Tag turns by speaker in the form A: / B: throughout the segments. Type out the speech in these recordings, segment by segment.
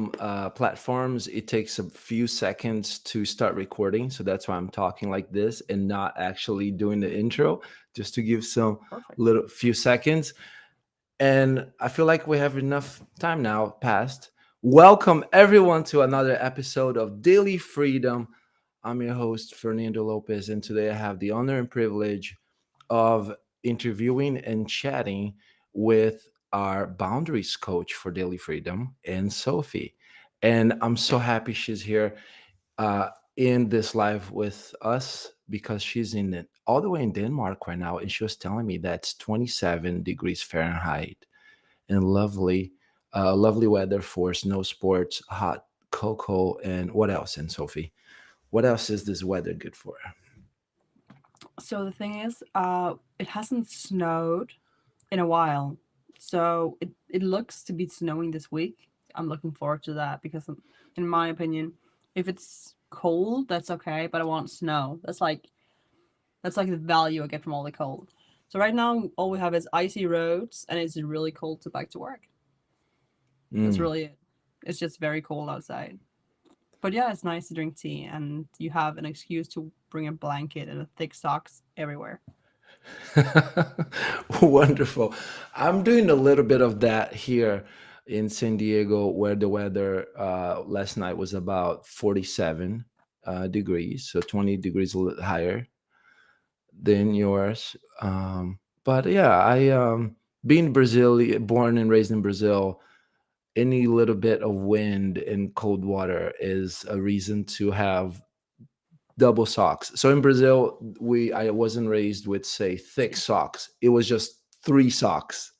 A: platforms, it takes a few seconds to start recording. So that's why I'm talking like this and not actually doing the intro, just to give some
B: Perfect.
A: little few seconds. And I feel like we have enough time now passed. Welcome everyone to another episode of Daily Freedom. I'm your host, Fernando Lopes, and today I have the honor and privilege of interviewing and chatting with our boundaries coach for Daily Freedom, and Sofie. And I'm so happy she's here uh, in this live with us because she's all the way in Denmark right now, and she was telling me that's 27 degrees Fahrenheit and lovely weather for snow sports, hot cocoa, and what else? And Sophie, what else is this weather good for?
B: So the thing is, it hasn't snowed in a while. So it looks to be snowing this week. I'm looking forward to that because, in my opinion, if it's cold, that's okay, but I want snow. That's like the value I get from all the cold. So right now, all we have is icy roads, and it's really cold to bike to work. That's
A: Mm.
B: really it. It's just very cold outside. But yeah, it's nice to drink tea, and you have an excuse to bring a blanket and a thick socks everywhere.
A: Wonderful. I'm doing a little bit of that here in San Diego, where the weather last night was about 47 degrees, so 20 degrees a little higher than yours. But yeah, being Brazil, born and raised in Brazil, any little bit of wind and cold water is a reason to have double socks. So in Brazil, we I wasn't raised with say thick socks. It was just three socks.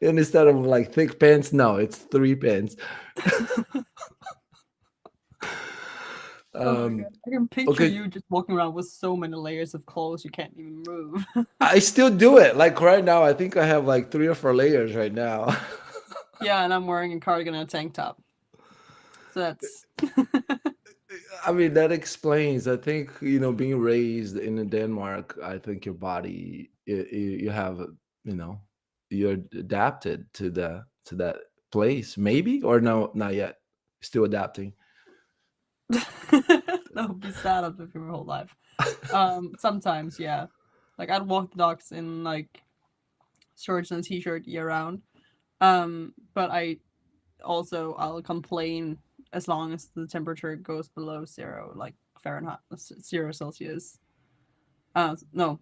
A: And instead of like thick pants, no, it's three pants.
B: Oh my god.
A: Um,
B: I can picture
A: okay,
B: you just walking around with so many layers of clothes you can't even move.
A: I still do it. Like right now, I think I have like 3 or 4 layers right now.
B: Yeah, and I'm wearing a cardigan and a tank top. So that's
A: I mean, that explains. I think being raised in Denmark. I think your body, you have, you know, you're adapted to that place. Maybe or no, not yet. Still adapting.
B: that would be sad after your whole life. Sometimes, yeah. Like I'd walk the dogs in like shorts and a t-shirt year round. But I'll complain as long as the temperature goes below 0, like Fahrenheit, 0 Celsius. No,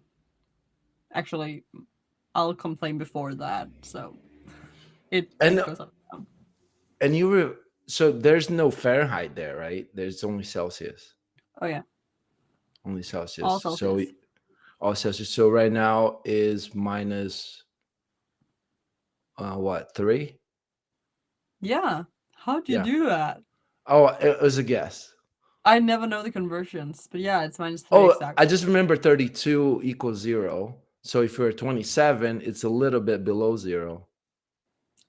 B: actually, I'll complain before that. So it
A: And
B: goes up and down.
A: and you were so there's no Fahrenheit there, right? There's only Celsius.
B: Oh yeah,
A: Only
B: all
A: Celsius. So
B: Celsius.
A: all Celsius. So right now is minus what, 3?
B: Yeah, how'd you
A: Yeah.
B: do that?
A: Oh, it was a guess.
B: I never know the conversions, but yeah, it's -3
A: Oh, I
B: exactly.
A: just remember 32 equals 0. So if you're 27, it's a little bit below 0.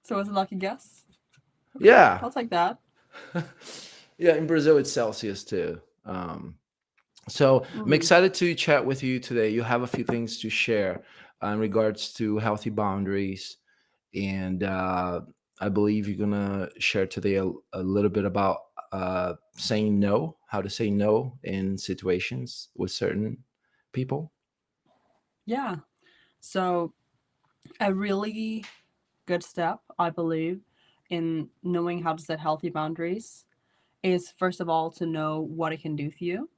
B: So it's a lucky guess. Okay,
A: Yeah.
B: I'll take that.
A: Yeah, in Brazil, it's Celsius too. So I'm
B: Mm.
A: excited to chat with you today. You have a few things to share in regards to healthy boundaries. And I believe you're going to share today a little bit about saying no, how to say no in situations with certain people.
B: Yeah. So a really good step, I believe, in knowing how to set healthy boundaries is first of all to know what it can do for you.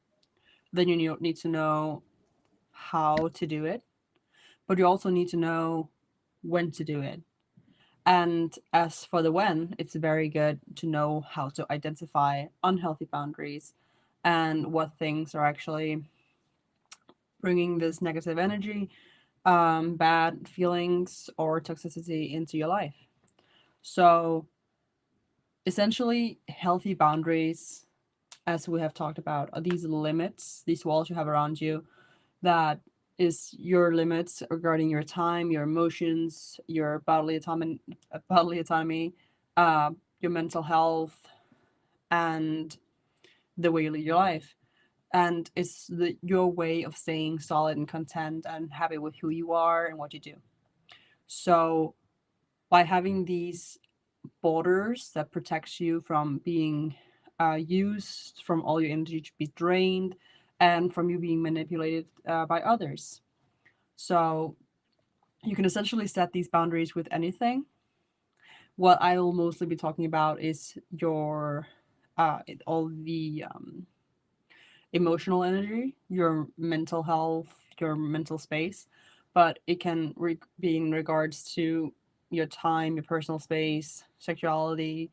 B: Then you need to know how to do it, but you also need to know when to do it. And as for the when, it's very good to know how to identify unhealthy boundaries and what things are actually bringing this negative energy, bad feelings, or toxicity into your life. So, essentially, healthy boundaries, as we have talked about, are these limits, these walls you have around you that is your limits regarding your time, your emotions, your bodily autonomy, uh, your mental health, and the way you lead your life. And it's your way of staying solid and content and happy with who you are and what you do. So by having these borders that protects you from being used, from all your energy to be drained, and from you being manipulated by others. So you can essentially set these boundaries with anything. What I will mostly be talking about is your all the emotional energy, your mental health, your mental space, but it can be in regards to your time, your personal space, sexuality,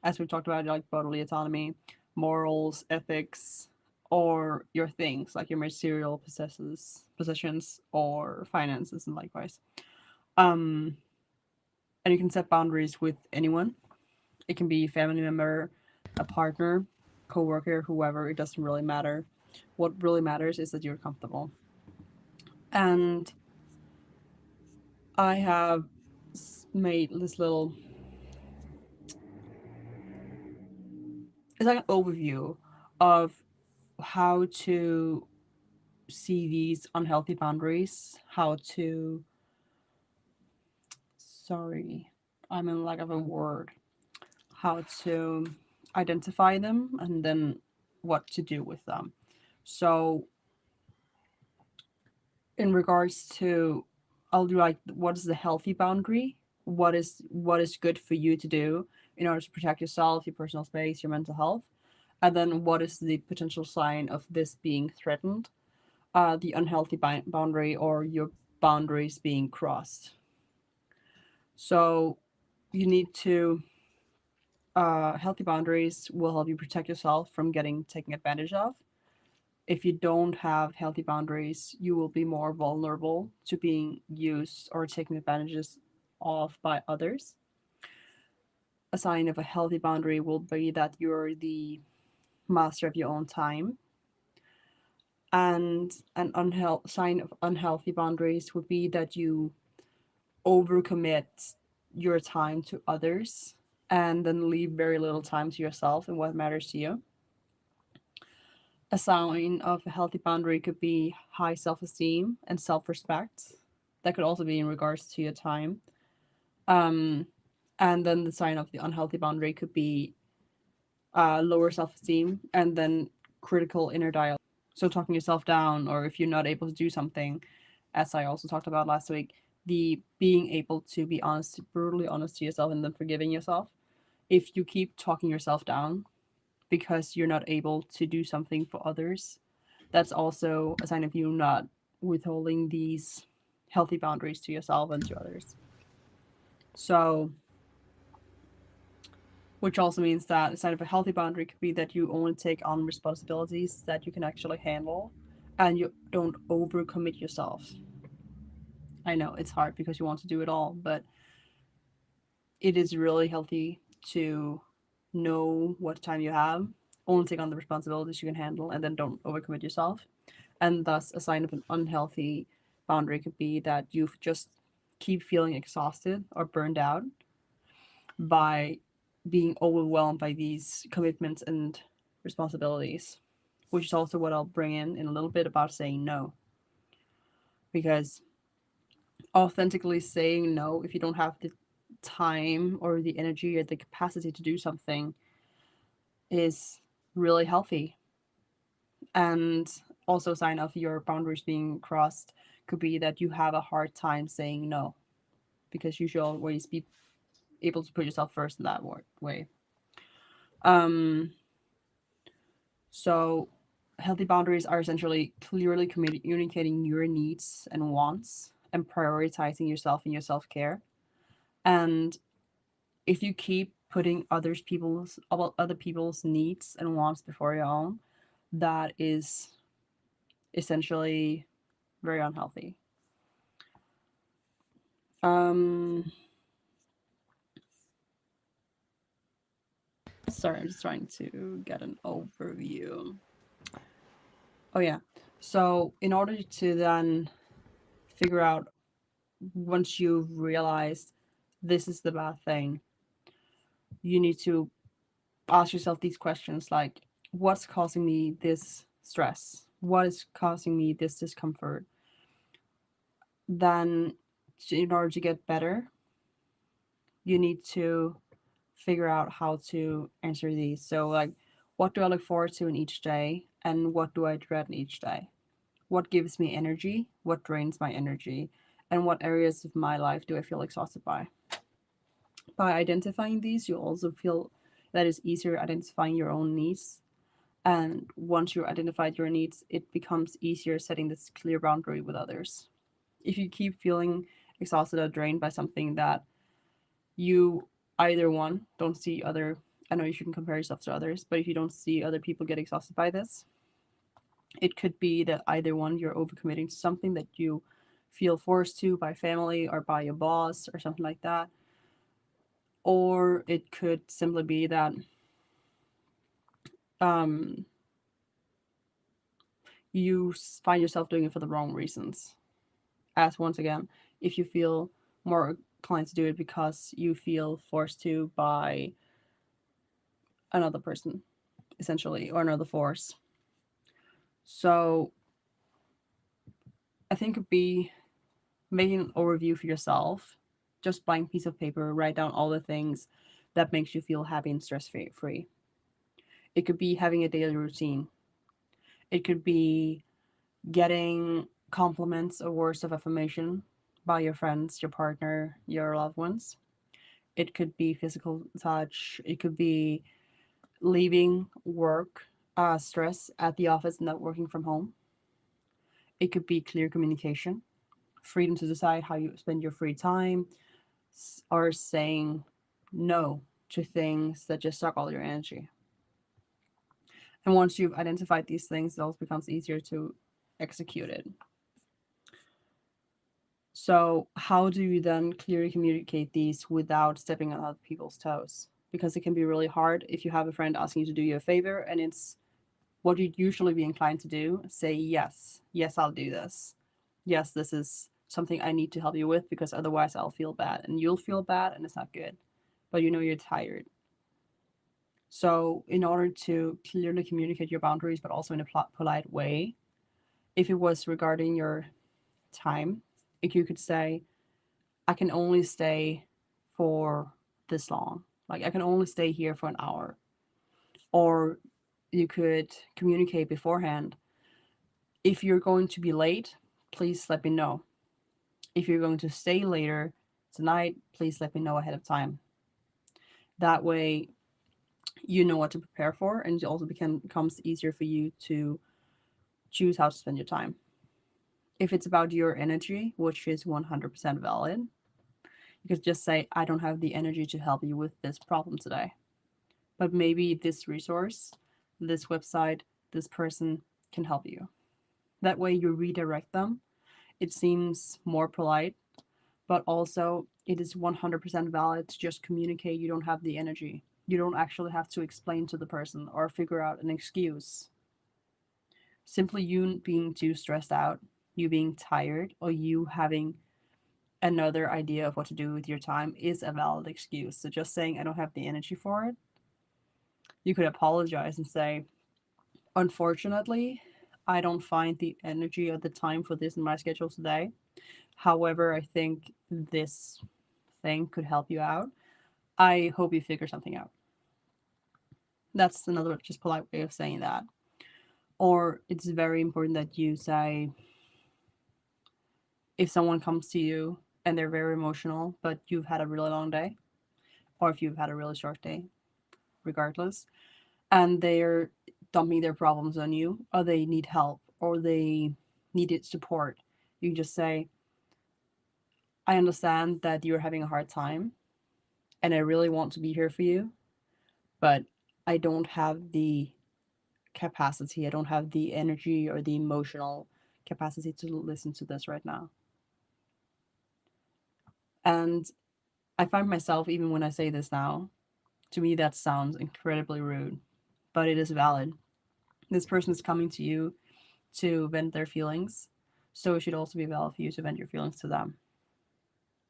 B: as we've talked about, like bodily autonomy, morals, ethics, or your things like your material possessions, or finances, and likewise. Um, and you can set boundaries with anyone. It can be a family member, a partner, coworker, whoever. It doesn't really matter. What really matters is that you're comfortable. And I have made this little, it's like an overview of how to see these unhealthy boundaries, how to, sorry, I'm in lack of a word, how to identify them, and then what to do with them. So in regards to, I'll do like, what is the healthy boundary, what is good for you to do in order to protect yourself, your personal space, your mental health, and then what is the potential sign of this being threatened, the unhealthy boundary, or your boundaries being crossed. So you need to, healthy boundaries will help you protect yourself from getting taken advantage of. If you don't have healthy boundaries, you will be more vulnerable to being used or taken advantages of by others. A sign of a healthy boundary will be that you're the master of your own time. And an sign of unhealthy boundaries would be that you overcommit your time to others and then leave very little time to yourself and what matters to you. A sign of a healthy boundary could be high self esteem and self respect. That could also be in regards to your time. Um, and then the sign of the unhealthy boundary could be lower self esteem and then critical inner dialogue. So, talking yourself down, or if you're not able to do something, as I also talked about last week, the being able to be honest, brutally honest to yourself, and then forgiving yourself. If you keep talking yourself down because you're not able to do something for others, that's also a sign of you not withholding these healthy boundaries to yourself and to others. So, which also means that a sign of a healthy boundary could be that you only take on responsibilities that you can actually handle and you don't overcommit yourself. I know it's hard because you want to do it all, but it is really healthy to know what time you have, only take on the responsibilities you can handle, and then don't overcommit yourself. And thus, a sign of an unhealthy boundary could be that you just keep feeling exhausted or burned out by being overwhelmed by these commitments and responsibilities, which is also what I'll bring in a little bit about saying no. Because authentically saying no, if you don't have the time or the energy or the capacity to do something, is really healthy. And also a sign of your boundaries being crossed could be that you have a hard time saying no, because you should always be able to put yourself first in that way. Um, so healthy boundaries are essentially clearly communicating your needs and wants and prioritizing yourself and your self-care. And if you keep putting other people's needs and wants before your own, that is essentially very unhealthy. Um, sorry, I'm just trying to get an overview. Oh yeah. So in order to then figure out, once you've realized this is the bad thing, you need to ask yourself these questions like, what's causing me this stress? What is causing me this discomfort? Then, in order to get better, you need to figure out how to answer these. So, like, what do I look forward to in each day, and what do I dread in each day? What gives me energy? What drains my energy? And what areas of my life do I feel exhausted by? By identifying these, you also feel that it's easier identifying your own needs. And once you identified your needs, it becomes easier setting this clear boundary with others. If you keep feeling exhausted or drained by something that you either one don't see other, I know you shouldn't compare yourself to others, but if you don't see other people get exhausted by this, it could be that either one, you're overcommitting to something that you feel forced to by family or by your boss or something like that. Or it could simply be that um, you find yourself doing it for the wrong reasons. As once again, if you feel more inclined to do it because you feel forced to by another person, essentially, or another force. So I think it'd be making an overview for yourself, just blank piece of paper, write down all the things that makes you feel happy and stress free. It could be having a daily routine. It could be getting compliments or words of affirmation by your friends, your partner, your loved ones. It could be physical touch. It could be leaving work stress at the office and not working from home. It could be clear communication, freedom to decide how you spend your free time, or saying no to things that just suck all your energy. And once you've identified these things, it also becomes easier to execute it. So, how do you then clearly communicate these without stepping on other people's toes? Because it can be really hard if you have a friend asking you to do you a favor and it's what you'd usually be inclined to do. Say, yes, yes, I'll do this. Yes, this is something I need to help you with because otherwise I'll feel bad and you'll feel bad and it's not good. But you know you're tired. So, in order to clearly communicate your boundaries, but also in a polite way, if it was regarding your time, if you could say, I can only stay for this long. Like, I can only stay here for an hour. Or you could communicate beforehand. If you're going to be late, please let me know. If you're going to stay later tonight, please let me know ahead of time. That way, you know what to prepare for, and it also becomes easier for you to choose how to spend your time. If it's about your energy, which is 100% valid, you could just say, I don't have the energy to help you with this problem today. But maybe this resource, this website, this person can help you. That way, you redirect them. It seems more polite, but also it is 100% valid to just communicate you don't have the energy. You don't actually have to explain to the person or figure out an excuse. Simply you being too stressed out, you being tired, or you having another idea of what to do with your time is a valid excuse. So just saying I don't have the energy for it, you could apologize and say, unfortunately, I don't find the energy or the time for this in my schedule today. However, I think this thing could help you out. I hope you figure something out. That's another just polite way of saying that. Or it's very important that you say, if someone comes to you and they're very emotional, but you've had a really long day, or if you've had a really short day, regardless, and they're dumping their problems on you, or they need help, or they needed support, you can just say, I understand that you're having a hard time, and I really want to be here for you, but I don't have the capacity, I don't have the energy or the emotional capacity to listen to this right now. And I find myself, even when I say this now, to me that sounds incredibly rude, but it is valid. This person is coming to you to vent their feelings, so it should also be valid for you to vent your feelings to them.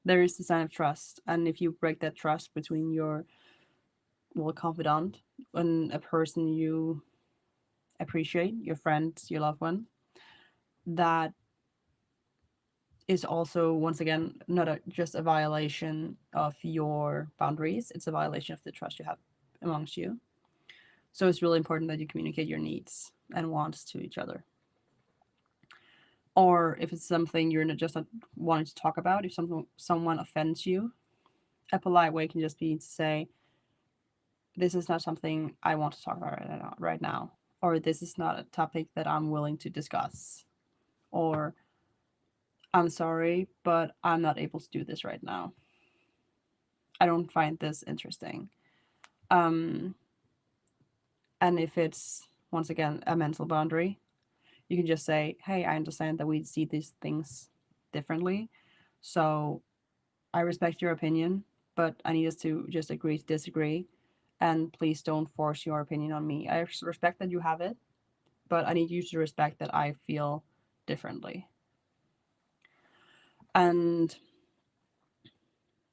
B: There is the sign of trust, and if you break that trust between your confidant and a person you appreciate, your friend, your loved one, that is also, once again, not just a violation of your boundaries, it's a violation of the trust you have amongst you. So it's really important that you communicate your needs and wants to each other. Or if it's something you're not wanting to talk about, if someone offends you, a polite way can just be to say, "This is not something I want to talk about right now," or "This is not a topic that I'm willing to discuss," or "I'm sorry, but I'm not able to do this right now. I don't find this interesting." Um, and if it's, once again, a mental boundary, you can just say, "Hey, I understand that we see these things differently. So I respect your opinion, but I need us to just agree to disagree. And please don't force your opinion on me. I respect that you have it, but I need you to respect that I feel differently." And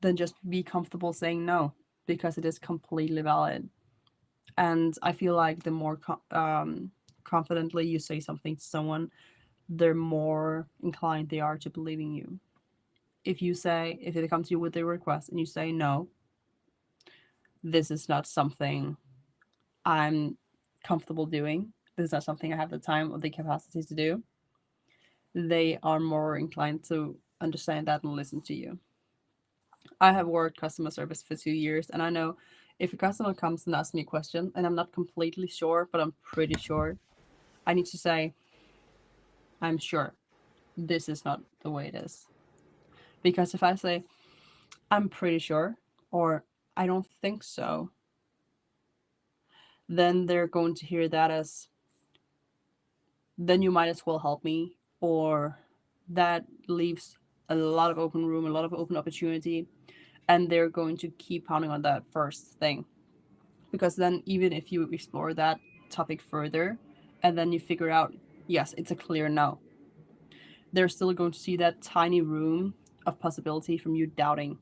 B: then just be comfortable saying no, because it is completely valid. And I feel like the more confidently you say something to someone, the more inclined they are to believing you. If they come to you with a request and you say no, this is not something I'm comfortable doing, this is not something I have the time or the capacity to do, they are more inclined to understand that and listen to you. I have worked customer service for 2 years, and I know if a customer comes and asks me a question and I'm not completely sure, but I'm pretty sure, I need to say, "I'm sure this is not the way it is." Because if I say, "I'm pretty sure," or "I don't think so," then they're going to hear that as, "Then you might as well help me," or "That leaves a lot of open room, a lot of open opportunity," and they're going to keep pounding on that first thing. Because then, even if you explore that topic further and then you figure out, yes, it's a clear no, they're still going to see that tiny room of possibility from you doubting.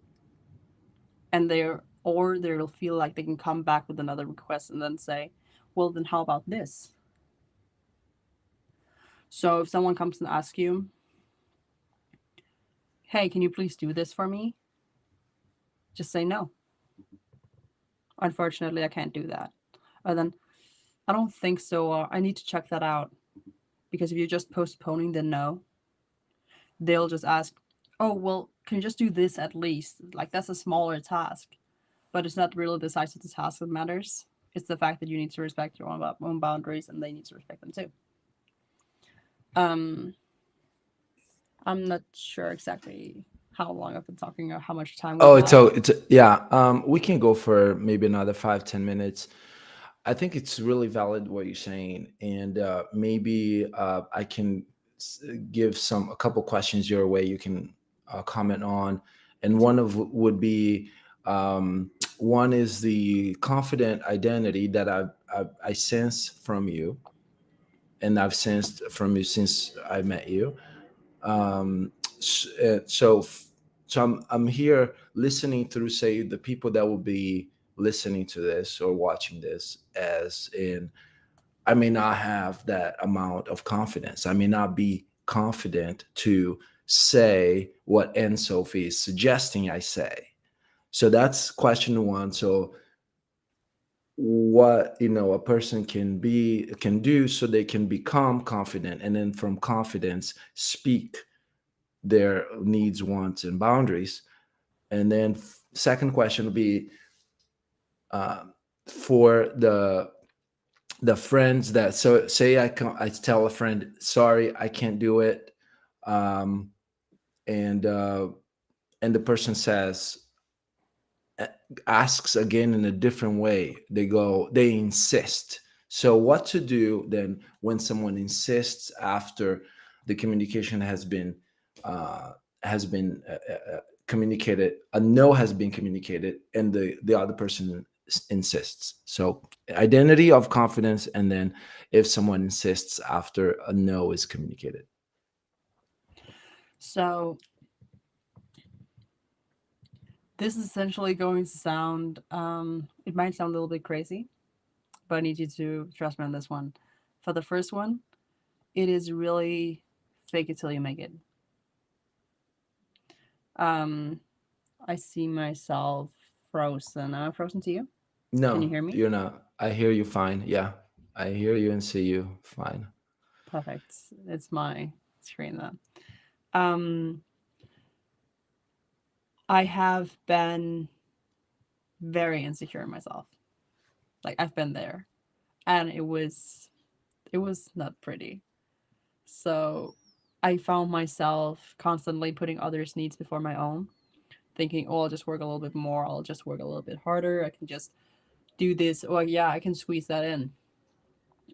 B: And they'll feel like they can come back with another request and then say, "Well, then how about this?" So if someone comes and asks you, "Hey, can you please do this for me?" Just say no. "Unfortunately, I can't do that." Or then, "I don't think so, or I need to check that out." Because if you're just postponing the no, they'll just ask, "Oh, well, can you just do this at least?" Like, that's a smaller task. But it's not really the size of the task that matters. It's the fact that you need to respect your own boundaries and they need to respect them too. Um, I'm not sure exactly how long I've been talking or how much time we
A: Oh,
B: have.
A: yeah. We can go for maybe another 5-10 minutes. I think it's really valid what you're saying, and maybe I can give a couple questions your way. You can comment on, and
B: Sure.
A: would be one is the confident identity that I sense from you, and I've sensed from you since I met you. um so I'm here listening through, say, the people that will be listening to this or watching this, as in I may not have that amount of confidence. I may not be confident to say what Sofie is suggesting I say. So that's question one. So what a person can do so they can become confident, and then from confidence speak their needs, wants, and boundaries. And then second question would be for the friends that, so say I tell a friend, sorry, I can't do it, um, and the person says, asks again in a different way. They insist. So what to do then when someone insists after the communication uh, communicated, a no has been communicated, and the other person insists. So identity of confidence, and then if someone insists after a no is communicated.
B: So this is essentially going to sound, it might sound a little bit crazy, but I need you to trust me on this one. For the first one, it is really fake it till you make it. Um, I see myself frozen. Am I frozen to you? Can you
A: No,
B: hear me?
A: you're not. I hear you fine. Yeah, I hear you and see you fine.
B: Perfect. It's my screen then. Um, I have been very insecure in myself. Like I've been there, and it was not pretty. So I found myself constantly putting others' needs before my own, thinking, "Oh, I'll just work a little bit more. I'll just work a little bit harder. I can just do this. Oh, yeah, I can squeeze that in."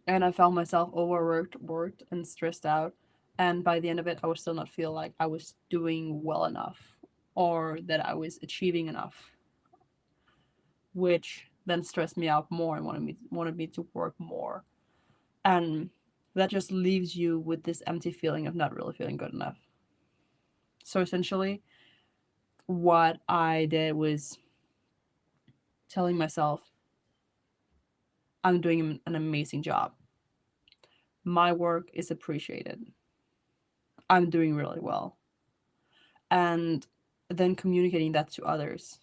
B: And I found myself overworked, worked, and stressed out. And by the end of it, I would still not feel like I was doing well enough or that I was achieving enough, which then stressed me out more and wanted me to work more. And that just leaves you with this empty feeling of not really feeling good enough. So essentially, what I did was telling myself, I'm doing an amazing job. My work is appreciated. I'm doing really well. And then communicating that to others.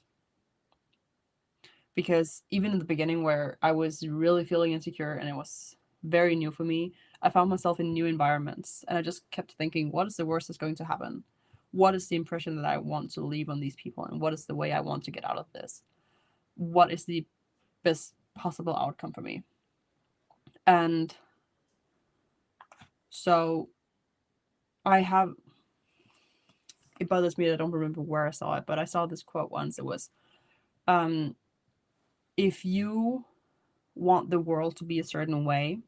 B: Because even in the beginning, where I was really feeling insecure and it was very new for me, I found myself in new environments and I just kept thinking, what is the worst that's going to happen? What is the impression that I want to leave on these people? And what is the way I want to get out of this? What is the best possible outcome for me? And so I have, it bothers me that I don't remember where I saw it, but I saw this quote once. It was, um, if you want the world to be a certain way,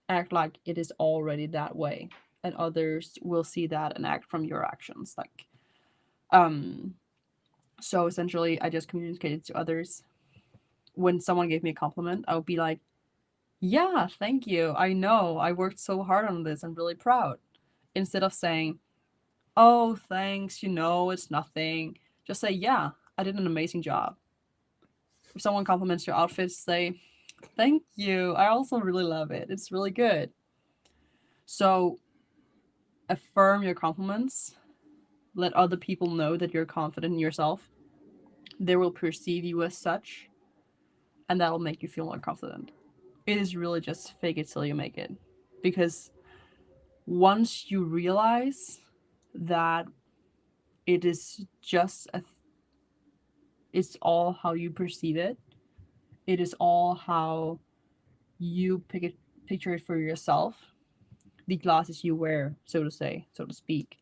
B: act like it is already that way, and others will see that and act from your actions. Like, um, so essentially, I just communicated to others. When someone gave me a compliment, I would be like, "Yeah, thank you. I know. I worked so hard on this. I'm really proud." Instead of saying, "Oh, thanks. It's nothing." Just say, "Yeah, I did an amazing job." If someone compliments your outfit, say, "Thank you. I also really love it. It's really good." So affirm your compliments. Let other people know that you're confident in yourself. They will perceive you as such, and that'll make you feel more confident. It is really just fake it till you make it. Because once you realize that it is just it's all how you perceive it, it is all how you picture it for yourself, the glasses you wear, so to say, so to speak.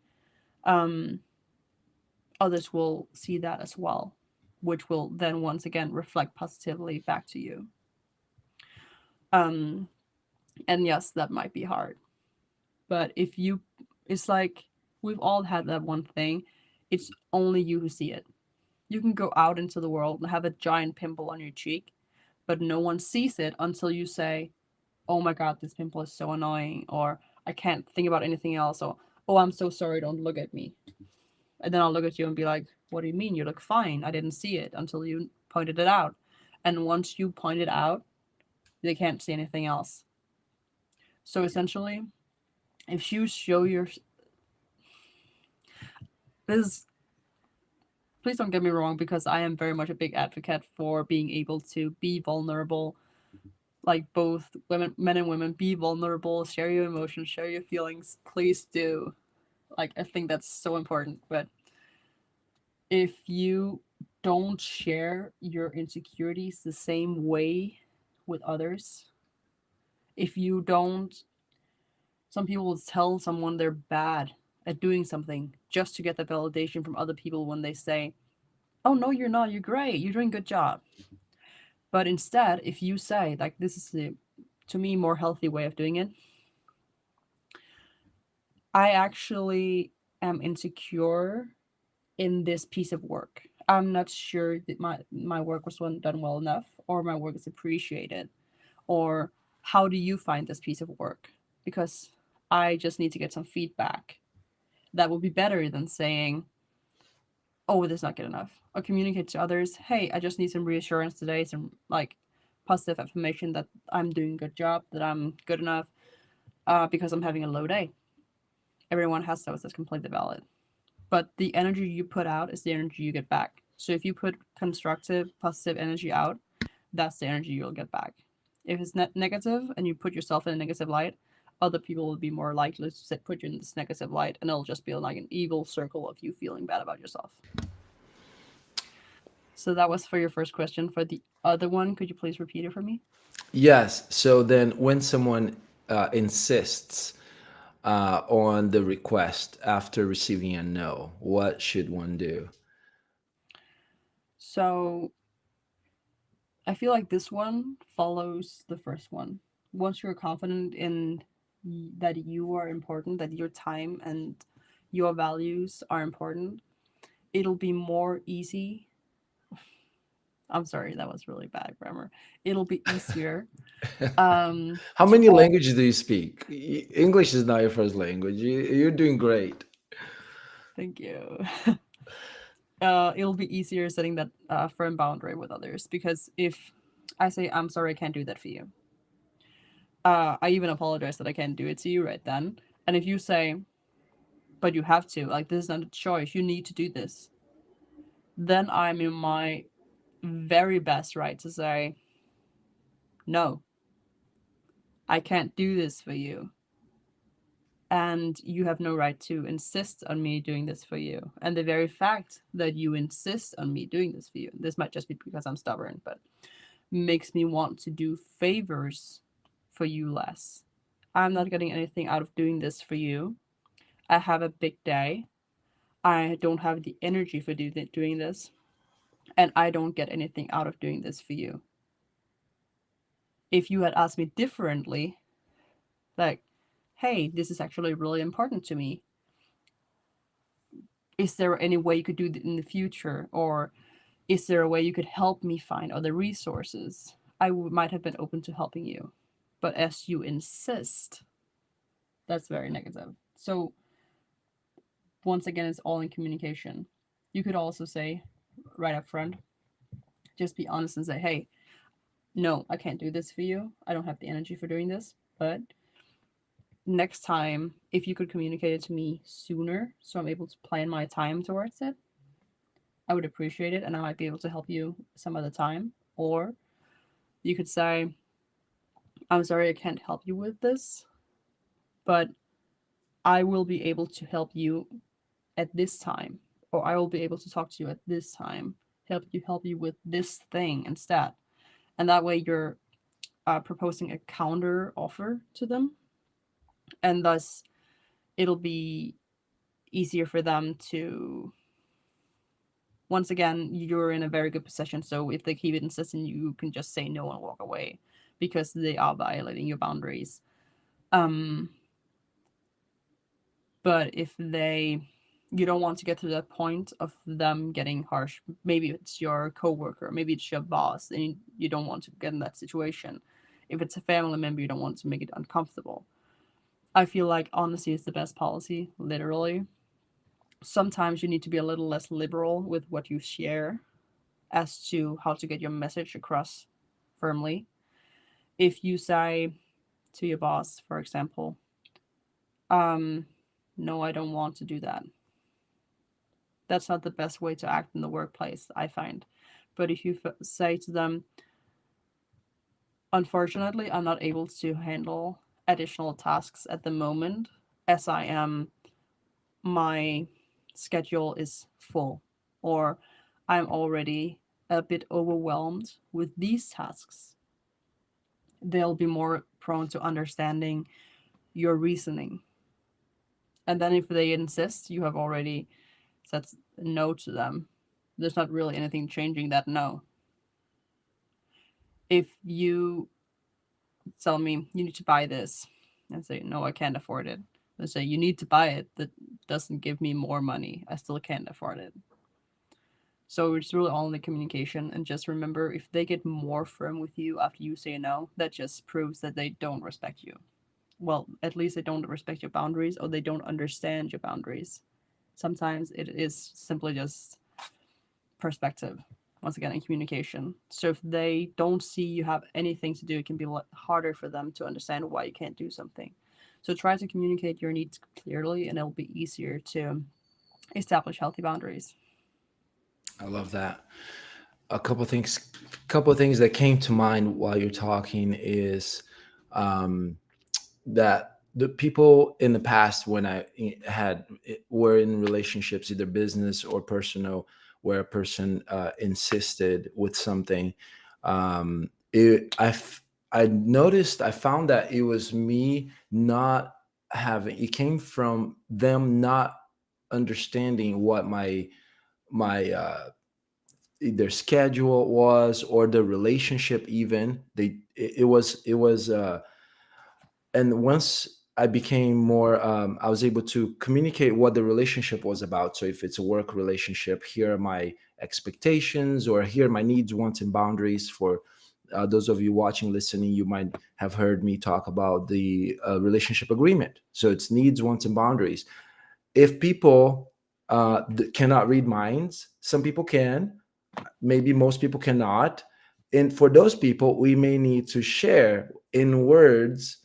B: Um, Others will see that as well, which will then once again reflect positively back to you. Um, and yes, that might be hard, but if you, it's like we've all had that one thing. It's only you who see it. You can go out into the world and have a giant pimple on your cheek, but no one sees it until you say, "Oh my god, this pimple is so annoying," or "I can't think about anything else," or "Oh, I'm so sorry, don't look at me." And then I'll look at you and be like, "What do you mean? You look fine. I didn't see it until you pointed it out." And once you point it out, they can't see anything else. So essentially, if you show your this, please don't get me wrong, because I am very much a big advocate for being able to be vulnerable, like both women, men and women, be vulnerable, share your emotions, share your feelings. Please do. Like I think that's so important. But if you don't share your insecurities the same way with others, if you don't, some people will tell someone they're bad at doing something just to get the validation from other people when they say, "Oh, no, you're not, you're great, you're doing a good job." But instead, if you say, like, this is the, to me, more healthy way of doing it, I actually am insecure in this piece of work. I'm not sure that my work was done well enough, or my work is appreciated, or how do you find this piece of work? Because I just need to get some feedback. That would be better than saying, "Oh, this is not good enough." Or communicate to others, "Hey, I just need some reassurance today, some like positive affirmation that I'm doing a good job, that I'm good enough, because I'm having a low day." Everyone has those. That's completely valid. but the energy you put out is the energy you get back. So if you put constructive, positive energy out, that's the energy you'll get back. If it's negative and you put yourself in a negative light, other people will be more likely to put you in this negative light, and it'll just be like an evil circle of you feeling bad about yourself. So that was for your first question. For the other one, could you please repeat it for me?
A: Yes. So then, when someone insists on the request after receiving a no, what should one do?
B: So I feel like this one follows the first one. Once you're confident in that you are important, that your time and your values are important, it'll be more easy. I'm sorry, that was really bad grammar. It'll be easier
A: How
B: to
A: many
B: all.
A: languages do you speak? English is not your first language. You're doing great.
B: Thank you. It'll be easier setting that firm boundary with others, because if I say I'm sorry, I can't do that for you. I even apologize that I can't do it to you right then. And if you say, but you have to, like, this is not a choice, you need to do this, then I'm in my very best right to say, no, I can't do this for you. And you have no right to insist on me doing this for you. And the very fact that you insist on me doing this for you, this might just be because I'm stubborn, but makes me want to do favors for you less. I'm not getting anything out of doing this for you. I have a big day. I don't have the energy for doing this, and I don't get anything out of doing this for you. If you had asked me differently, like, hey, this is actually really important to me. Is there any way you could do it in the future? Or is there a way you could help me find other resources? Might have been open to helping you. But as you insist, that's very negative. So, once again, it's all in communication. You could also say right up front, just be honest and say, hey, no, I can't do this for you. I don't have the energy for doing this. But next time, if you could communicate it to me sooner so I'm able to plan my time towards it, I would appreciate it, and I might be able to help you some other time. Or you could say, I'm sorry I can't help you with this, but I will be able to help you at this time, or I will be able to talk to you at this time, help you with this thing instead. And that way you're proposing a counter offer to them, and thus it'll be easier for them to. Once again, you're in a very good position. So if they keep insisting, you can just say no and walk away because they are violating your boundaries. Um, but if you don't want to get to that point of them getting harsh. Maybe it's your coworker, maybe it's your boss, and you don't want to get in that situation. If it's a family member, you don't want to make it uncomfortable. I feel like honesty is the best policy, literally. Sometimes you need to be a little less liberal with what you share as to how to get your message across firmly. If you say to your boss, for example, um, no, I don't want to do that. That's not the best way to act in the workplace, I find. But if you say to them, unfortunately, I'm not able to handle additional tasks at the moment, as my schedule is full, or I'm already a bit overwhelmed with these tasks, they'll be more prone to understanding your reasoning. And then if they insist, you have already said no to them. There's not really anything changing that no. If you tell me you need to buy this and say, no, I can't afford it, they say, you need to buy it, that doesn't give me more money. I still can't afford it. So it's really all in the communication. And just remember, if they get more firm with you after you say no, that just proves that they don't respect you. Well, at least they don't respect your boundaries, or they don't understand your boundaries. Sometimes it is simply just perspective, once again, in communication. So if they don't see you have anything to do, it can be harder for them to understand why you can't do something. So try to communicate your needs clearly, and it'll be easier to establish healthy boundaries.
A: I love that. A couple things that came to mind while you're talking is um, that the people in the past when I had were in relationships, either business or personal, where a person insisted with something, I noticed, I found that it was me not having, it came from them not understanding what my their schedule was, or the relationship. Even they it was and once I became more, I was able to communicate what the relationship was about. So if it's a work relationship, here are my expectations, or here are my needs, wants, and boundaries. For those of you watching, listening, you might have heard me talk about the relationship agreement. So it's needs, wants, and boundaries. If people cannot read minds, some people can, maybe most people cannot. And for those people, we may need to share in words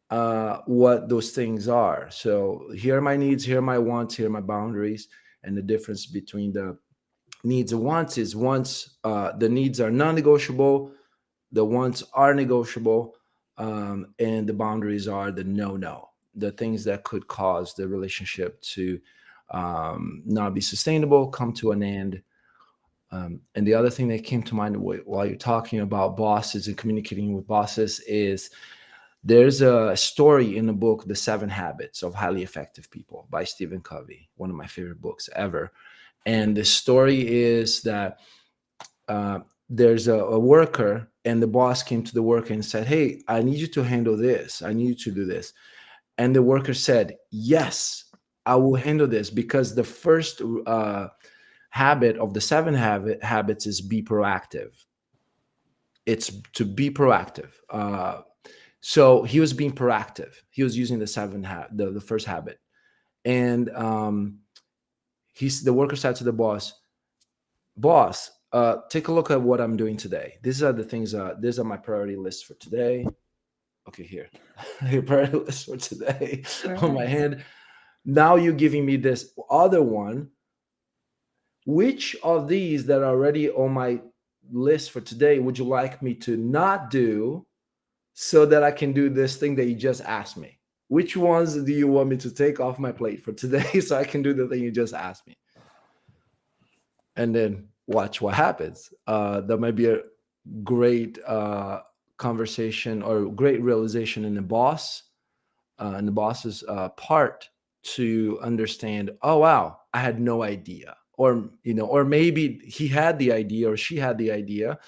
A: what those things are. So here are my needs, here are my wants, here are my boundaries. And the difference between the needs and wants is, once the needs are non-negotiable, the wants are negotiable, and the boundaries are the no, the things that could cause the relationship to not be sustainable, come to an end. And the other thing that came to mind while you're talking about bosses and communicating with bosses is, there's a story in the book, The 7 Habits of Highly Effective People by Stephen Covey, one of my favorite books ever. And the story is that there's a worker, and the boss came to the worker and said, "Hey, I need you to handle this. I need you to do this." And the worker said, "Yes, I will handle this," because the first habit of the habits is be proactive. It's to be proactive. So he was being proactive. He was using the first habit, and the worker said to the boss, "Boss, take a look at what I'm doing today. These are the things. These are my priority list for today. Okay, here, your priority list for today
B: Very
A: on my
B: nice.
A: hand. Now you're giving me this other one. Which of these that are already on my list for today would you like me to not do, so that I can do this thing that you just asked me? Which ones do you want me to take off my plate for today so I can do the thing you just asked me?" And then watch what happens. That might be a great conversation, or great realization in the boss's part, to understand, oh wow, I had no idea. Or or maybe he had the idea, or she had the idea,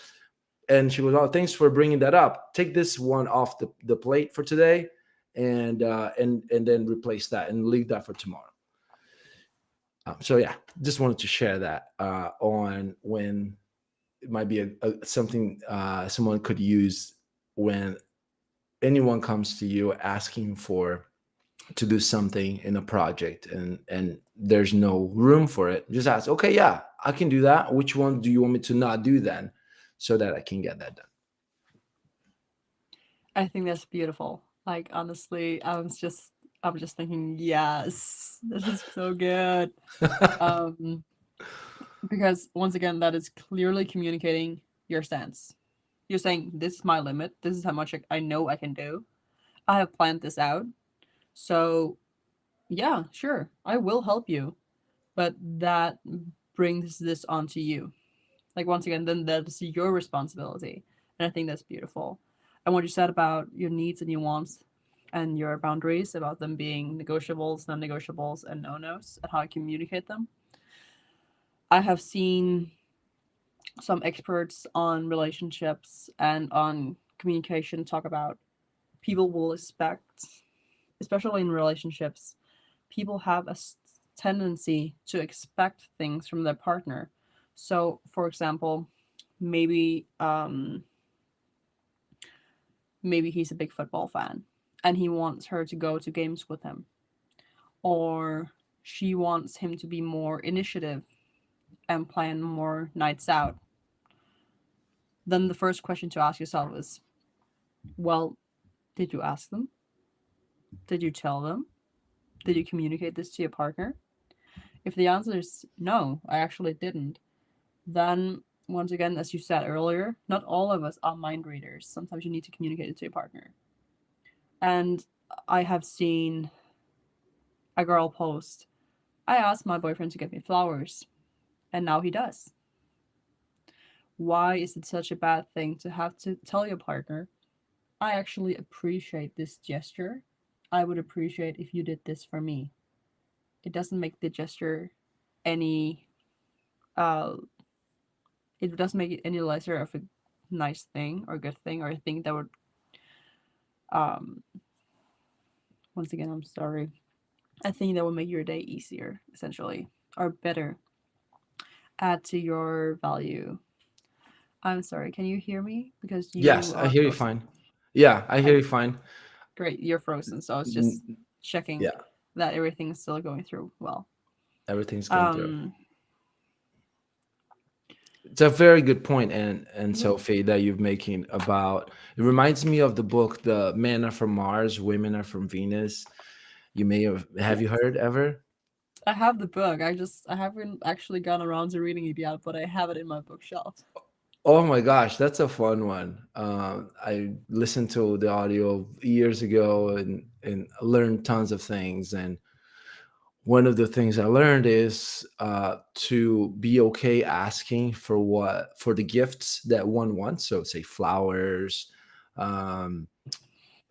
A: and she goes, "Oh, thanks for bringing that up. Take this one off the plate for today, and then replace that and leave that for tomorrow." So yeah, just wanted to share that on when it might be something someone could use when anyone comes to you asking for to do something in a project, and there's no room for it. Just ask, "Okay, yeah, I can do that. Which one do you want me to not do then, so that I can get that done?"
B: I think that's beautiful. Like honestly, I'm just thinking, yes, this is so good. Um, because once again, that is clearly communicating your stance. You're saying, this is my limit. This is how much I know I can do. I have planned this out. So yeah, sure, I will help you, but that brings this onto you. Like once again, then that's your responsibility, and I think that's beautiful. And what you said about your needs and your wants and your boundaries, about them being negotiables, non-negotiables, and no-nos, and how I communicate them. I have seen some experts on relationships and on communication talk about people will expect, especially in relationships, people have a tendency to expect things from their partner. So, for example, maybe maybe he's a big football fan and he wants her to go to games with him, or she wants him to be more initiative and plan more nights out. Then the first question to ask yourself is, well, did you ask them? Did you tell them? Did you communicate this to your partner? If the answer is no, I actually didn't, then once again, as you said earlier, not all of us are mind readers. Sometimes you need to communicate it to your partner. And I have seen a girl post, I asked my boyfriend to get me flowers, and now he does. Why is it such a bad thing to have to tell your partner, I actually appreciate this gesture. I would appreciate if you did this for me. It doesn't make the gesture any uh it doesn't make it any lesser of a nice thing or good thing or a thing that would um once again, I'm sorry, a thing that would make your day easier essentially or better, add to your value. I'm sorry, can you hear me? Because you
A: Yes, I
B: are
A: hear you
B: frozen.
A: fine. Yeah, I hear
B: I
A: you fine.
B: Great, you're frozen, so I was just
A: N-
B: checking
A: Yeah,
B: that everything's still going through well.
A: everything's going through.
B: Um
A: It's a very good point, and
B: yeah.
A: Sophie, that you're making about. It reminds me of the book, "The Men Are from Mars, Women Are from Venus." You may have you
B: Yes.
A: heard ever?
B: I have the book. I haven't actually gone around to reading it yet, but I have it in my bookshelf.
A: Oh my gosh, that's a fun one. I listened to the audio years ago and learned tons of things. And one of the things I learned is to be okay asking for the gifts that one wants. So, say flowers, um,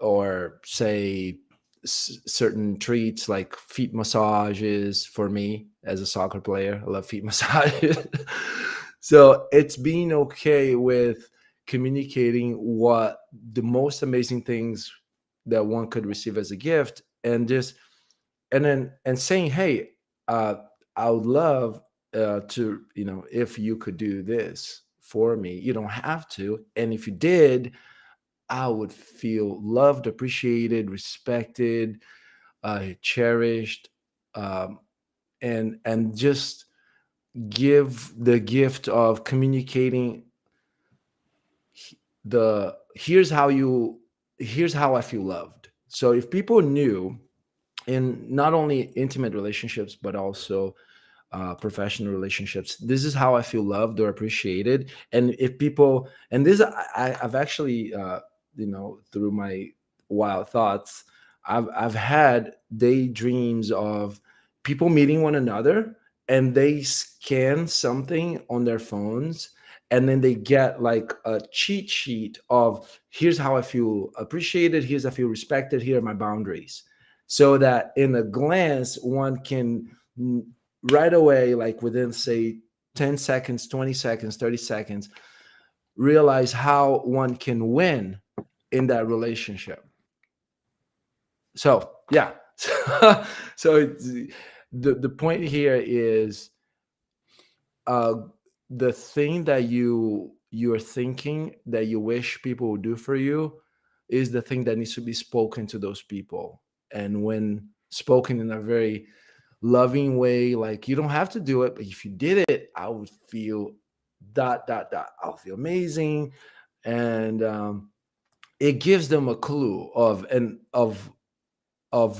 A: or say certain treats like feet massages. For me, as a soccer player, I love feet massages. So it's being okay with communicating what the most amazing things that one could receive as a gift, and just and saying, hey, uh I would love to, if you could do this for me. You don't have to, and if you did, I would feel loved, appreciated, respected, cherished, um, and just give the gift of communicating the here's how I feel loved. So if people knew, in not only intimate relationships but also professional relationships, this is how I feel loved or appreciated. And if people, and this I've actually through my wild thoughts, I've had daydreams of people meeting one another, and they scan something on their phones, and then they get like a cheat sheet of, here's how I feel appreciated, here's I feel respected, here are my boundaries, so that in a glance one can right away, like within say 10 seconds, 20 seconds, 30 seconds, realize how one can win in that relationship. So yeah. So the point here is, uh the thing that you're thinking that you wish people would do for you is the thing that needs to be spoken to those people. And when spoken in a very loving way, like, you don't have to do it, but if you did it, I would feel dot. I'll feel amazing. And it gives them a clue of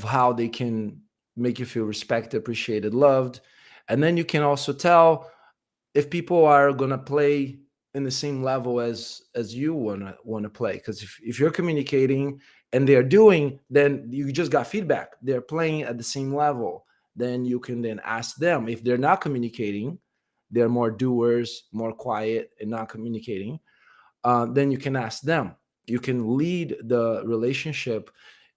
A: how they can make you feel respected, appreciated, loved. And then you can also tell if people are gonna play in the same level as you wanna play. Because if you're communicating and they're doing, then you just got feedback. They're playing at the same level. Then you can then ask them. If they're not communicating, they're more doers, more quiet, and not communicating. Then you can ask them. You can lead the relationship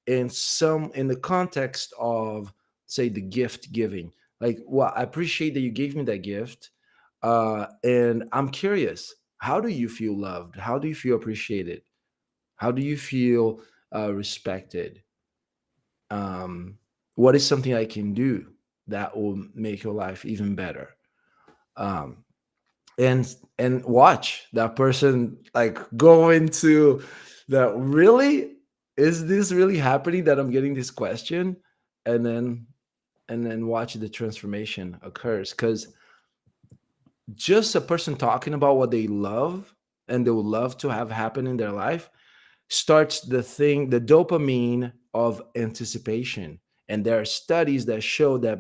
A: in the context of, say, the gift giving. Like, well, I appreciate that you gave me that gift, and I'm curious, how do you feel loved? How do you feel appreciated? How do you feel respected? um, what is something I can do that will make your life even better? um, and watch that person like go into the, really, is this really happening that I'm getting this question? And then and then watch the transformation occurs. Because just a person talking about what they love and they would love to have happen in their life starts the dopamine of anticipation. And there are studies that show that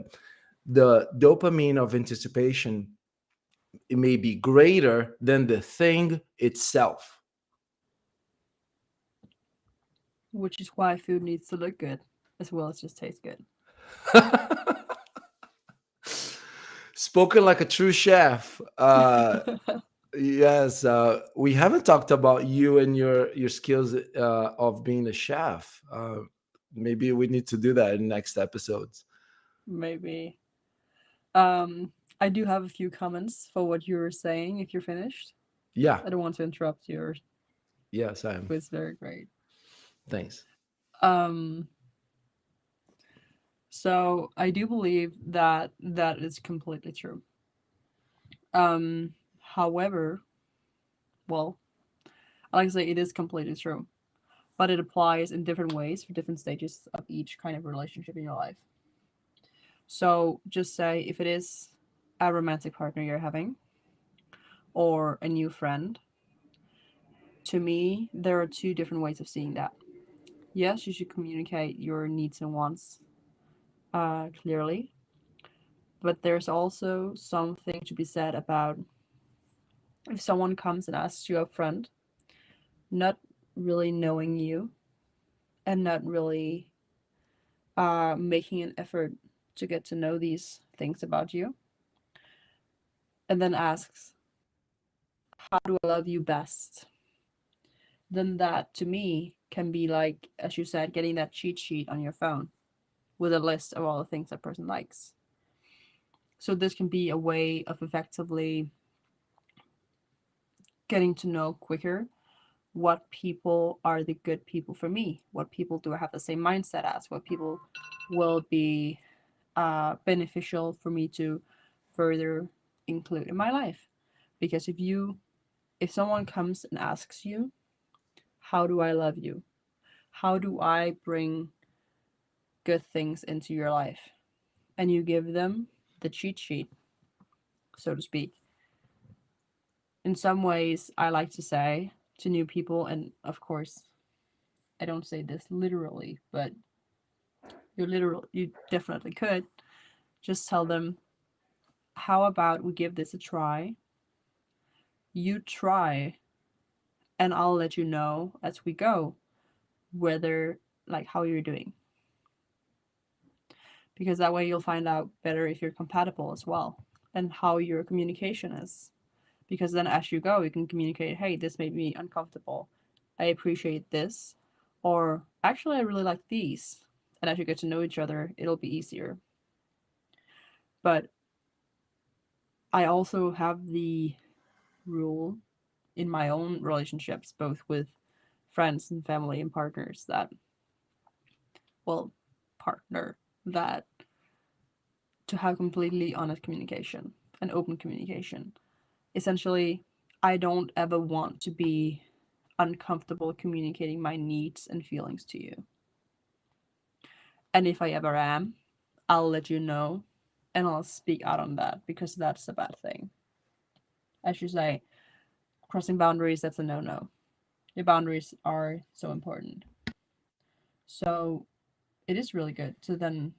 A: the dopamine of anticipation, it may be greater than the thing itself.
B: Which is why food needs to look good as well as just taste good.
A: Spoken like a true chef. Yes, we haven't talked about you and your skills of being a chef. Maybe we need to do that in next episodes.
B: Maybe. Um, I do have a few comments for what you were saying if you're finished.
A: Yeah,
B: I don't want to interrupt you.
A: yes, I
B: It
A: am.
B: was very great.
A: Thanks.
B: Um, so I do believe that that is completely true. However, well, I like to say it is completely true, but it applies in different ways for different stages of each kind of relationship in your life. So just say if it is a romantic partner you're having or a new friend, to me, there are two different ways of seeing that. Yes, you should communicate your needs and wants clearly, but there's also something to be said about if someone comes and asks you up front, not really knowing you and not really making an effort to get to know these things about you, and then asks, how do I love you best? Then that to me can be like, as you said, getting that cheat sheet on your phone with a list of all the things that person likes. So this can be a way of effectively getting to know quicker what people are the good people for me, what people do I have the same mindset as, what people will be beneficial for me to further include in my life. Because if someone comes and asks you, how do I love you? How do I bring good things into your life? And you give them the cheat sheet, so to speak. In some ways, I like to say to new people, and of course, I don't say this literally, but you definitely could just tell them, how about we give this a try? You try, and I'll let you know as we go whether like how you're doing, because that way you'll find out better if you're compatible as well and how your communication is, because then as you go you can communicate, hey, this made me uncomfortable, I appreciate this, or actually I really like these, and as you get to know each other it'll be easier. But I also have the rule in my own relationships, both with friends and family and partners, that, well, partner, that to have completely honest communication and open communication. Essentially, I don't ever want to be uncomfortable communicating my needs and feelings to you. And if I ever am, I'll let you know and I'll speak out on that because that's a bad thing. As you say, crossing boundaries, that's a no no. Your boundaries are so important. So it is really good to then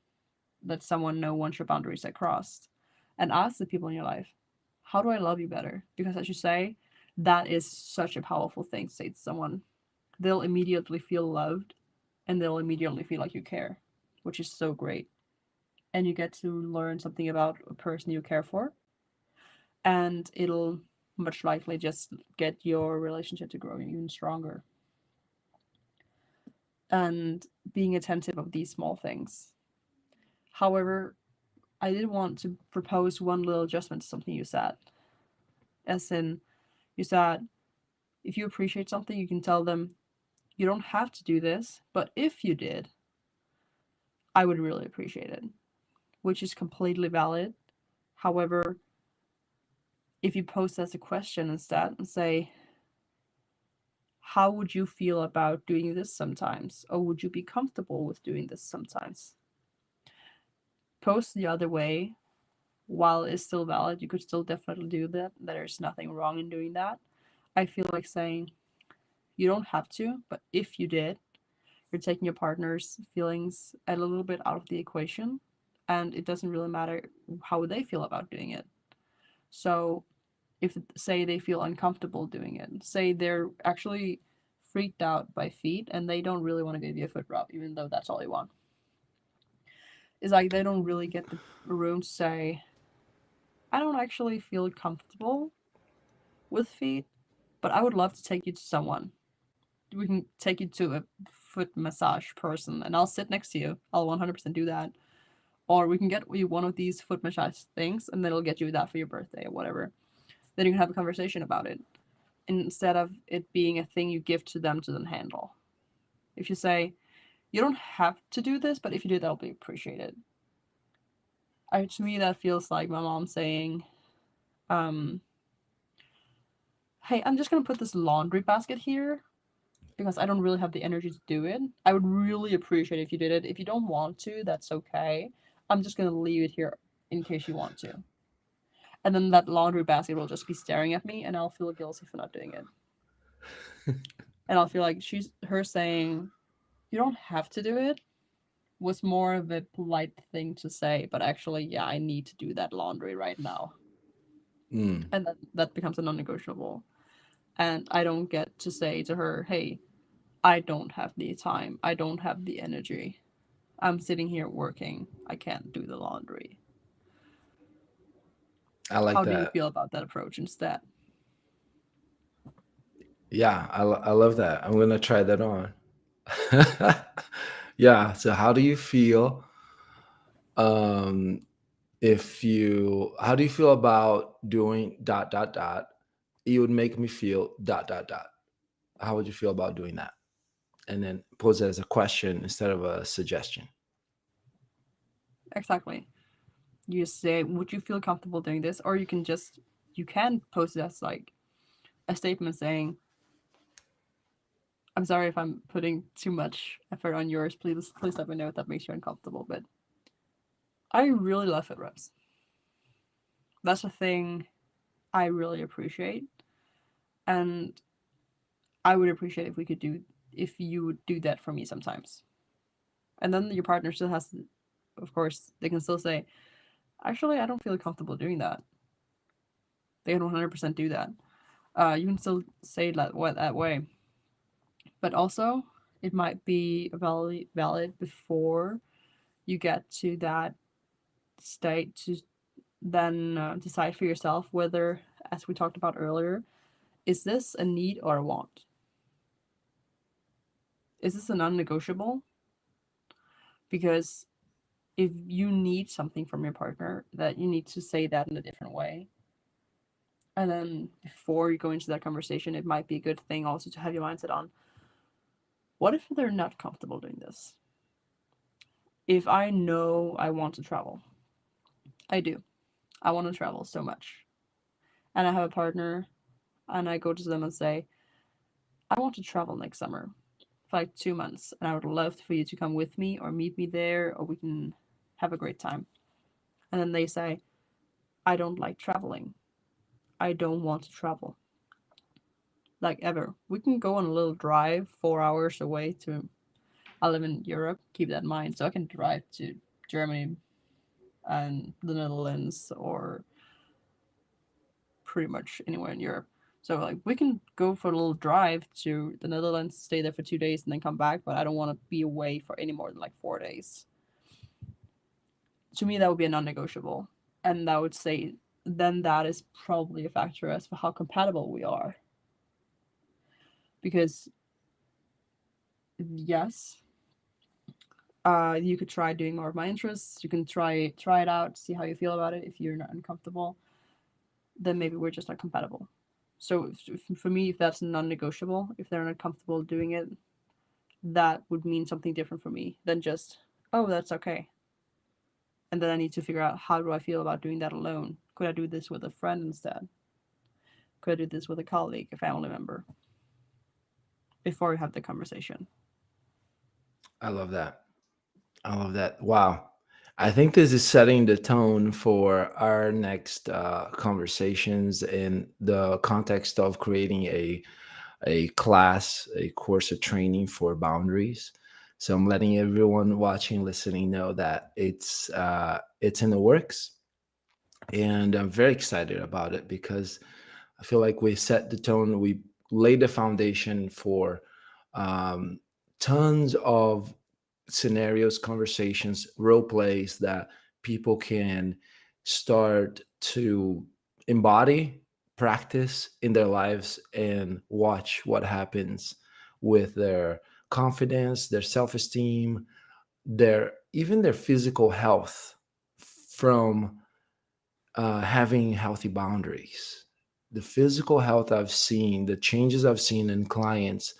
B: let someone know once your boundaries are crossed and ask the people in your life, how do I love you better? Because as you say, that is such a powerful thing to say to someone. They'll immediately feel loved and they'll immediately feel like you care, which is so great. And you get to learn something about a person you care for, and it'll much likely just get your relationship to grow even stronger. And being attentive of these small things. However, I did want to propose one little adjustment to something you said. As in, you said, if you appreciate something, you can tell them, you don't have to do this, but if you did, I would really appreciate it, which is completely valid. However, if you pose as a question instead and say, how would you feel about doing this sometimes? Or would you be comfortable with doing this sometimes? Pose the other way, while it's still valid, you could still definitely do that. There's nothing wrong in doing that. I feel like saying, you don't have to, but if you did, you're taking your partner's feelings a little bit out of the equation and it doesn't really matter how they feel about doing it. So if say they feel uncomfortable doing it, say they're actually freaked out by feet and they don't really want to give you a foot rub, even though that's all you want. It's like they don't really get the room to say, I don't actually feel comfortable with feet, but I would love to take you to someone. We can take you to a foot massage person and I'll sit next to you. I'll 100% do that. Or we can get you one of these foot massage things and then it'll get you that for your birthday or whatever. Then you can have a conversation about it instead of it being a thing you give to them to then handle. If you say, you don't have to do this, but if you do, that'll be appreciated. To me, that feels like my mom saying, um, hey, I'm just going to put this laundry basket here because I don't really have the energy to do it. I would really appreciate if you did it. If you don't want to, that's okay. I'm just going to leave it here in case you want to. And then that laundry basket will just be staring at me and I'll feel guilty for not doing it. And I'll feel like her saying, you don't have to do it was more of a polite thing to say, but actually, yeah, I need to do that laundry right now.
A: Mm,
B: And then that becomes a non negotiable. And I don't get to say to her, hey, I don't have the time. I don't have the energy. I'm sitting here working. I can't do the laundry.
A: I like
B: How do you
A: that.
B: feel about that approach instead?
A: Yeah, I love that. I'm gonna try that on. Yeah. So how do you feel? Um, if you how do you feel about doing dot dot dot? It would make me feel dot dot dot. How would you feel about doing that? And then pose it as a question instead of a suggestion.
B: Exactly. You say, would you feel comfortable doing this? Or you can post it as like a statement saying, I'm sorry if I'm putting too much effort on yours. Please let me know if that makes you uncomfortable. But I really love foot rubs. That's a thing I really appreciate. And I would appreciate if you would do that for me sometimes. And then your partner still has to, of course, they can still say, actually, I don't feel comfortable doing that. They can 100% do that. You can still say that way. But also, it might be valid before you get to that state to then decide for yourself whether, as we talked about earlier, is this a need or a want? Is this a non negotiable? Because if you need something from your partner, that you need to say that in a different way. And then before you go into that conversation, it might be a good thing also to have your mindset on what if they're not comfortable doing this? If I know I want to travel, I do. I want to travel so much. And I have a partner, and I go to them and say, I want to travel next summer for like 2 months, and I would love for you to come with me or meet me there, or we can have a great time. And then they say, I don't like traveling. I don't want to travel. Like ever. We can go on a little drive 4 hours away to. I live in Europe, keep that in mind. So I can drive to Germany and the Netherlands or pretty much anywhere in Europe. So like we can go for a little drive to the Netherlands, stay there for 2 days, and then come back. But I don't want to be away for any more than like 4 days. To me, that would be a non-negotiable, and that would say then that is probably a factor as for how compatible we are. Because yes, you could try doing more of my interests. You can try it out, see how you feel about it. If you're not uncomfortable, then maybe we're just not compatible. So for me, if that's non-negotiable, if they're not comfortable doing it, that would mean something different for me than just, oh, that's okay. And then I need to figure out how do I feel about doing that alone. Could I do this with a friend instead? Could I do this with a colleague, a family member, before we have the conversation?
A: I love that. I love that. Wow. I think this is setting the tone for our next conversations in the context of creating a class, a course of training for boundaries. So I'm letting everyone watching, listening know that it's in the works, and I'm very excited about it because I feel like we set the tone, we laid the foundation for um, tons of scenarios, conversations, role plays that people can start to embody, practice in their lives, and watch what happens with their confidence, their self-esteem, their even their physical health from having healthy boundaries. The physical health I've seen, the changes I've seen in clients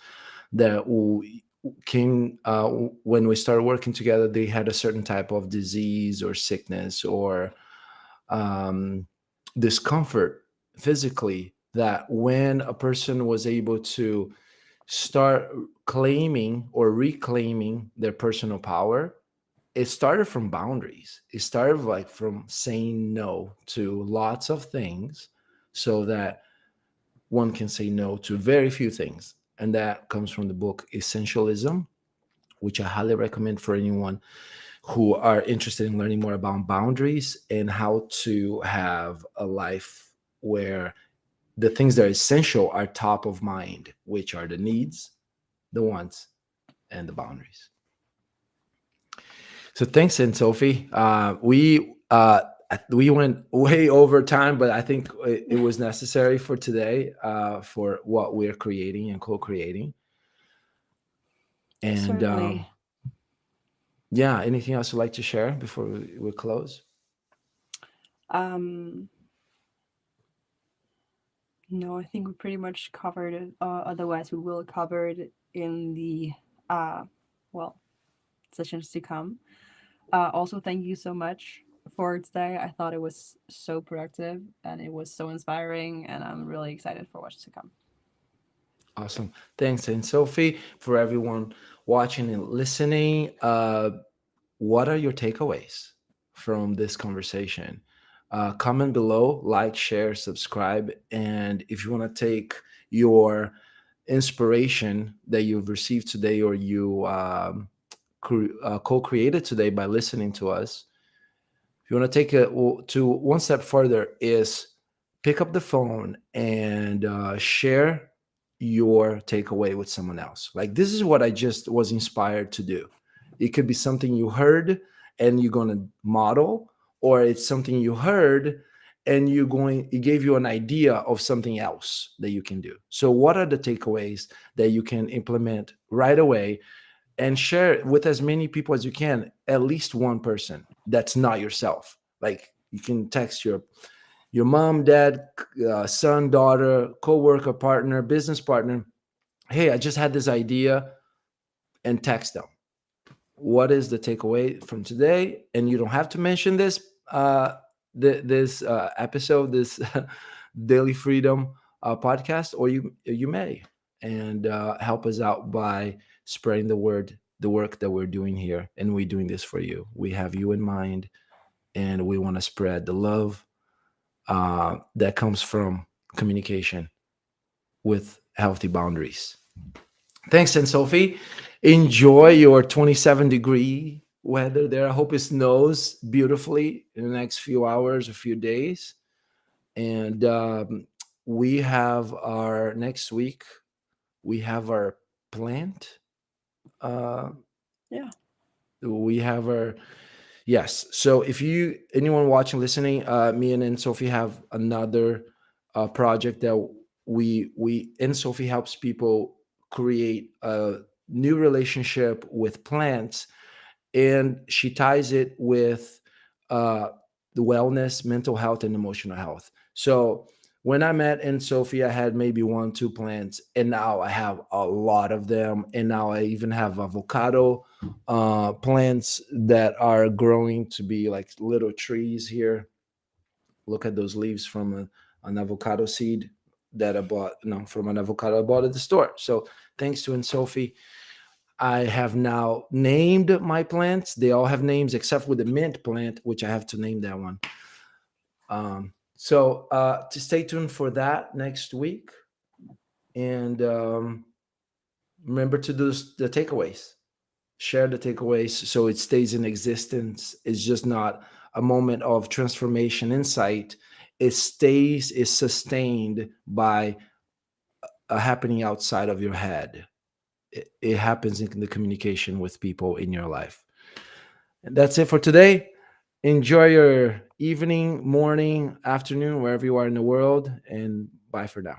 A: that came when we started working together, they had a certain type of disease or sickness or um, discomfort physically, that when a person was able to start claiming or reclaiming their personal power, it started from boundaries. It started like from saying no to lots of things so that one can say no to very few things. And that comes from the book Essentialism, which I highly recommend for anyone who are interested in learning more about boundaries and how to have a life where the things that are essential are top of mind, which are the needs, the wants, and the boundaries. So thanks, and Sophie. We went way over time, but I think it was necessary for today for what we're creating and co-creating. And
B: Certainly.
A: yeah, anything else you'd like to share before we close?
B: Um, no, I think we pretty much covered it. Otherwise, we will cover it in the uh, well, sessions to come. Also, thank you so much for today. I thought it was so productive and it was so inspiring, and I'm really excited for what's to come.
A: Awesome. Thanks, and Sophie, for everyone watching and listening. What are your takeaways from this conversation? Comment below, like, share, subscribe. And if you want to take your inspiration that you've received today or you co created today by listening to us, if you want to take it to one step further, is pick up the phone and share your takeaway with someone else. Like, this is what I just was inspired to do. It could be something you heard and you're going to model, or it's something you heard and it gave you an idea of something else that you can do. So what are the takeaways that you can implement right away and share it with as many people as you can, at least one person that's not yourself. Like, you can text your mom, dad, son, daughter, coworker, partner, business partner. Hey, I just had this idea, and text them. What is the takeaway from today? And you don't have to mention this this episode, this Daily Freedom podcast, or you may, and help us out by spreading the word, the work that we're doing here, and we're doing this for you. We have you in mind, and we want to spread the love that comes from communication with healthy boundaries. Thanks, and Sophie. Enjoy your 27-degree weather there. I hope it snows beautifully in the next few hours, a few days. And we have our next week, we have our plant. Uh,
B: Yeah.
A: we have our Yes. So if you anyone watching, listening, me and Sophie have another project that we and Sophie helps people create a new relationship with plants, and she ties it with uh, the wellness, mental health, and emotional health. So when I met in Sophie, I had maybe one, two plants, and now I have a lot of them. And now I even have avocado plants that are growing to be like little trees here. Look at those leaves from an avocado seed that I bought, no, from an avocado I bought at the store. So thanks to Sophie, I have now named my plants. They all have names except with the mint plant, which I have to name that one. So to stay tuned for that next week, and remember to do the takeaways. share the takeaways so it stays in existence. It's just not a moment of transformation insight. It stays, is sustained by a happening outside of your head. It happens in the communication with people in your life. And that's it for today. Enjoy your evening, morning, afternoon, wherever you are in the world, and bye for now.